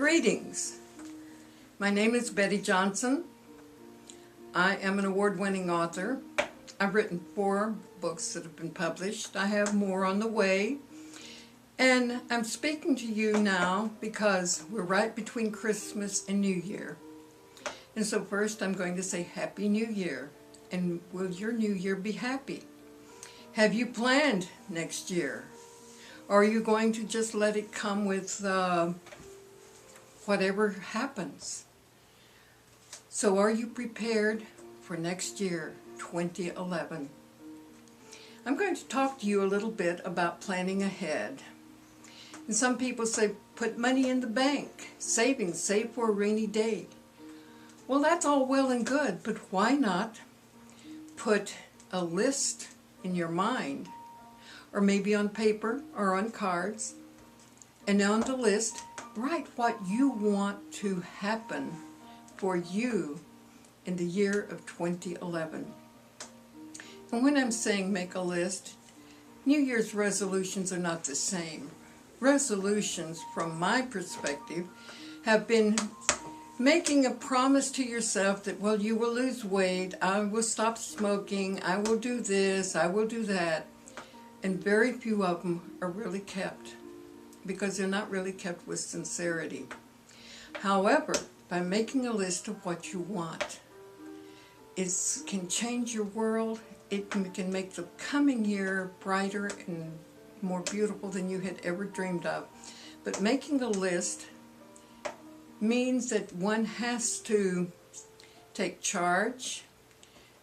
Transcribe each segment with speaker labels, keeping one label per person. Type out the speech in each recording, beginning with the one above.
Speaker 1: Greetings. My name is Betty Johnson. I am an award-winning author. I've written 4 books that have been published. I have more on the way. And I'm speaking to you now because we're right between Christmas and New Year. And so first I'm going to say Happy New Year. And will your New Year be happy? Have you planned next year? Or are you going to just let it come with whatever happens? So are you prepared for next year, 2011? I'm going to talk to you a little bit about planning ahead. And some people say, put money in the bank, savings, save for a rainy day. Well, that's all well and good, but why not put a list in your mind, or maybe on paper or on cards, and on the list, write what you want to happen for you in the year of 2011. And when I'm saying make a list, New Year's resolutions are not the same. Resolutions, from my perspective, have been making a promise to yourself that, well, you will lose weight, I will stop smoking, I will do this, I will do that. And very few of them are really kept, because they're not really kept with sincerity. However, by making a list of what you want, it can change your world. It can make the coming year brighter and more beautiful than you had ever dreamed of. But making a list means that one has to take charge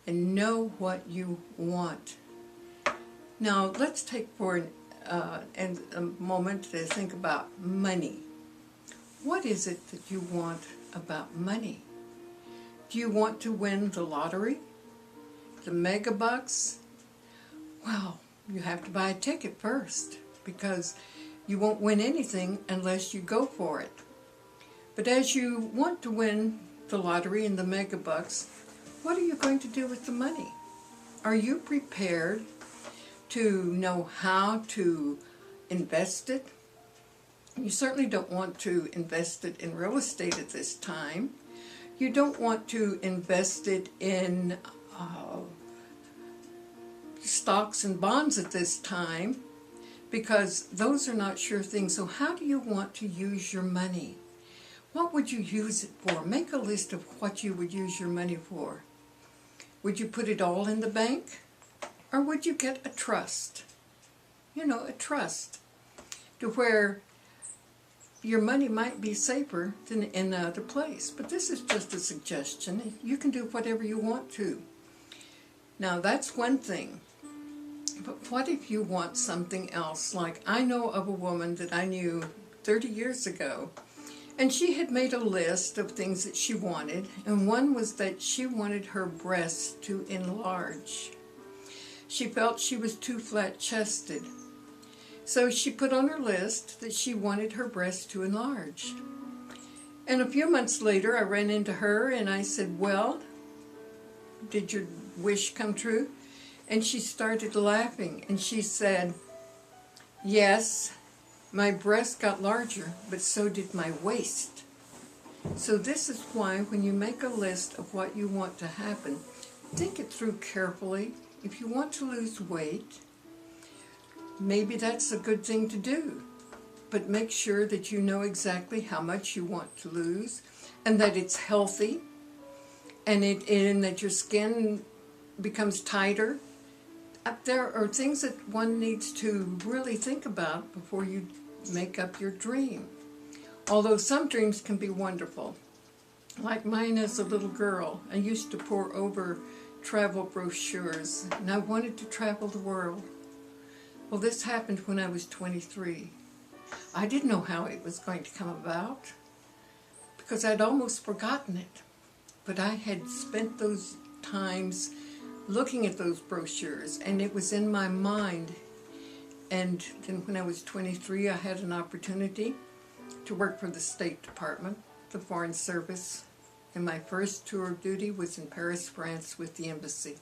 Speaker 1: and know what you want. Now, let's take for a moment to think about money. What is it that you want about money? Do you want to win the lottery? The mega bucks? Well, you have to buy a ticket first, because you won't win anything unless you go for it. But as you want to win the lottery and the mega bucks, what are you going to do with the money? Are you prepared to know how to invest it? You certainly don't want to invest it in real estate at this time. You don't want to invest it in stocks and bonds at this time, because those are not sure things. So how do you want to use your money? What would you use it for? Make a list of what you would use your money for. Would you put it all in the bank? Or would you get a trust? You know, a trust, to where your money might be safer than in another place. But this is just a suggestion. You can do whatever you want to. Now, that's one thing. But what if you want something else? Like, I know of a woman that I knew 30 years ago, and she had made a list of things that she wanted, and one was that she wanted her breasts to enlarge. She felt she was too flat-chested. So she put on her list that she wanted her breasts to enlarge. And a few months later, I ran into her and I said, well, did your wish come true? And she started laughing and she said, yes, my breasts got larger, but so did my waist. So this is why when you make a list of what you want to happen, think it through carefully. If you want to lose weight, maybe that's a good thing to do. But make sure that you know exactly how much you want to lose, and that it's healthy, and that your skin becomes tighter. There are things that one needs to really think about before you make up your dream. Although some dreams can be wonderful. Like mine as a little girl, I used to pore over travel brochures, and I wanted to travel the world. Well, this happened when I was 23. I didn't know how it was going to come about, because I'd almost forgotten it. But I had spent those times looking at those brochures, and it was in my mind. And then when I was 23, I had an opportunity to work for the State Department, the Foreign Service, and my first tour of duty was in Paris, France, with the embassy.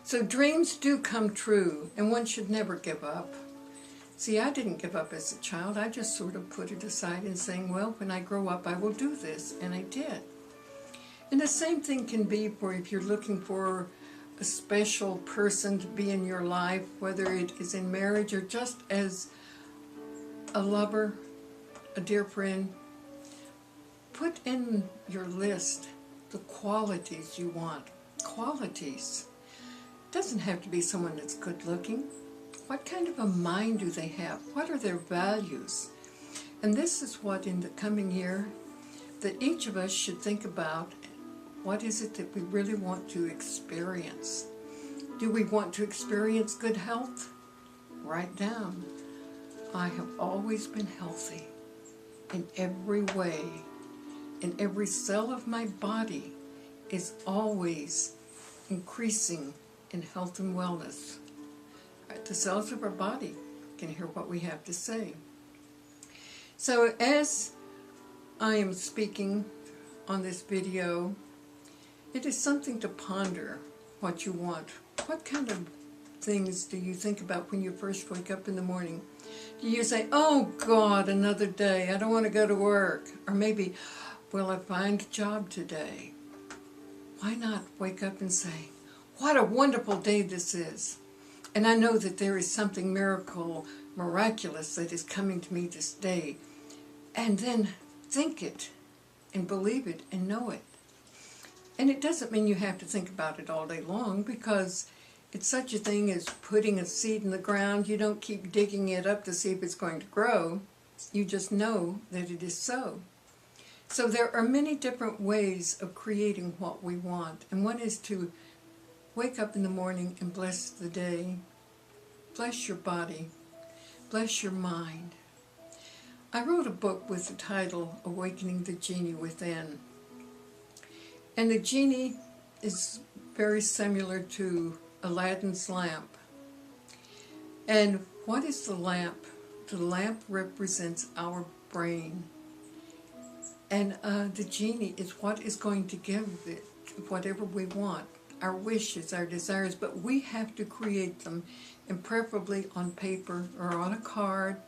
Speaker 1: So dreams do come true, and one should never give up. See, I didn't give up as a child. I just sort of put it aside and saying, well, when I grow up, I will do this. And I did. And the same thing can be for if you're looking for a special person to be in your life, whether it is in marriage or just as a lover, a dear friend. Put in your list the qualities you want. Qualities. Doesn't have to be someone that's good looking. What kind of a mind do they have? What are their values? And this is what in the coming year that each of us should think about. What is it that we really want to experience? Do we want to experience good health? Write down, I have always been healthy in every way, and every cell of my body is always increasing in health and wellness. Right, the cells of our body can hear what we have to say. So as I am speaking on this video, it is something to ponder what you want. What kind of things do you think about when you first wake up in the morning? Do you say, oh God, another day, I don't want to go to work? Or maybe, will I find a job today? Why not wake up and say, what a wonderful day this is. And I know that there is something miraculous that is coming to me this day. And then think it and believe it and know it. And it doesn't mean you have to think about it all day long, because it's such a thing as putting a seed in the ground. You don't keep digging it up to see if it's going to grow. You just know that it is so. So there are many different ways of creating what we want. And one is to wake up in the morning and bless the day. Bless your body. Bless your mind. I wrote a book with the title, Awakening the Genie Within. And the genie is very similar to Aladdin's lamp. And what is the lamp? The lamp represents our brain. And the genie is what is going to give it whatever we want. Our wishes, our desires, but we have to create them, and preferably on paper or on a card.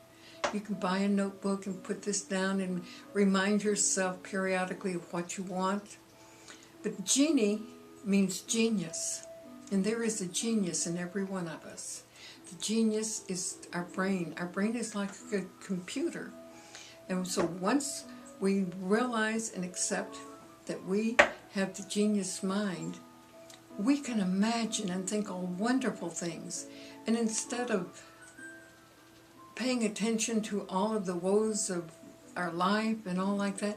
Speaker 1: You can buy a notebook and put this down and remind yourself periodically of what you want. But genie means genius, and there is a genius in every one of us. The genius is our brain. Our brain is like a computer. And so once we realize and accept that we have the genius mind, we can imagine and think all wonderful things. And instead of paying attention to all of the woes of our life and all like that,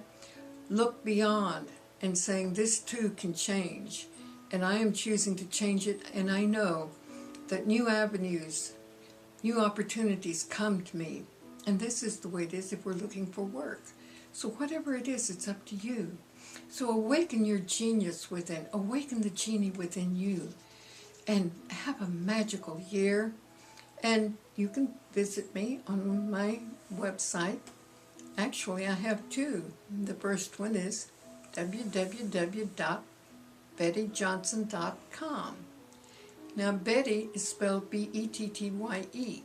Speaker 1: look beyond and saying, this too can change. And I am choosing to change it, and I know that new avenues, new opportunities come to me. And this is the way it is if we're looking for work. So whatever it is, it's up to you. So awaken your genius within. Awaken the genie within you. And have a magical year. And you can visit me on my website. Actually, I have two. The first one is www.BettyJohnson.com. Now, Bettye is spelled B-E-T-T-Y-E.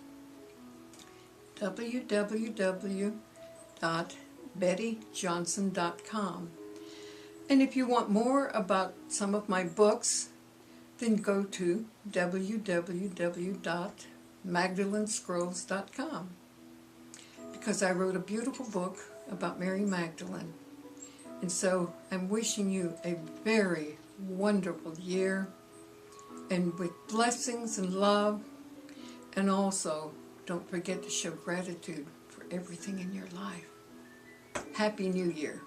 Speaker 1: www.BettyJohnson.com. And if you want more about some of my books, then go to www.magdalenescrolls.com, because I wrote a beautiful book about Mary Magdalene. And so I'm wishing you a very wonderful year, and with blessings and love, and also don't forget to show gratitude for everything in your life. Happy New Year.